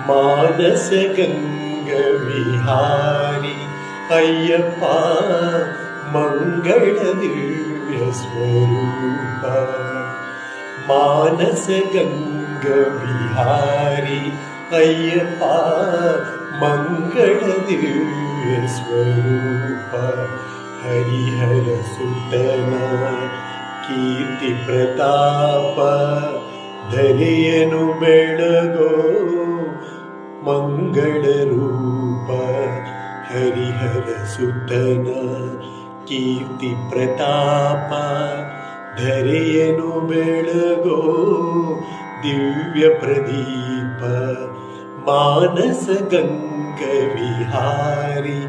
ಮಾನಸ ಗಂಗ ವಿಹಾರಿ ಅಯ್ಯಪ್ಪ ಮಂಗಳ ದಿವ್ಯ ಸ್ವರೂಪ. ಮಾನಸ ಗಂಗ ವಿಹಾರಿ ಅಯ್ಯಪ್ಪ ಮಂಗಳ ದಿವ್ಯ ಸ್ವರೂಪ. ಹರಿಹರ ಸುತನ ಕೀರ್ತಿ ಪ್ರತಾಪ ಧರೆಯನು ಬೆಳಗೋ ಮಂಗಳ ರೂಪ. ಹರಿಹರ ಸುತನ ಕೀರ್ತಿ ಪ್ರತಾಪ ಧರೆಯನು ಬೆಳಗೋ ದಿವ್ಯ ಪ್ರದೀಪ. ಮಾನಸ ಗಂಗ ವಿಹಾರಿ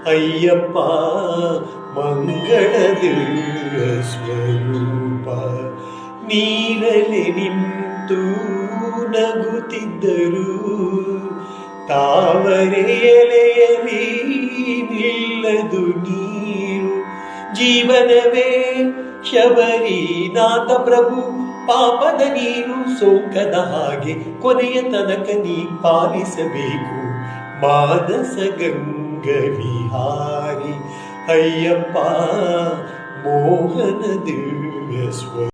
ಅಯ್ಯಪ್ಪ ಮಂಗಳ ದಿವ್ಯ ಸ್ವರೂಪ. ನೀರಲಿ ನಿಂತು ನಗುತ್ತಿದ್ದರು ತಾವರೆ ಎಲೆಯಲಿ ನಿಲ್ಲದು ನೀರು. ಜೀವನವೇ ಶಬರಿನಾಥ ಪ್ರಭು ಪಾಪದ ನೀರು ಸೋಂಕದ ಹಾಗೆ ಕೊನೆಯ ತನಕ ನೀ ಪಾಲಿಸಬೇಕು. ಮಾನಸ ಗಂಗ ವಿಹಾರಿ ಅಯ್ಯಪ್ಪ ಮೋಹನ ದಿವ್ಯ ಸ್ವ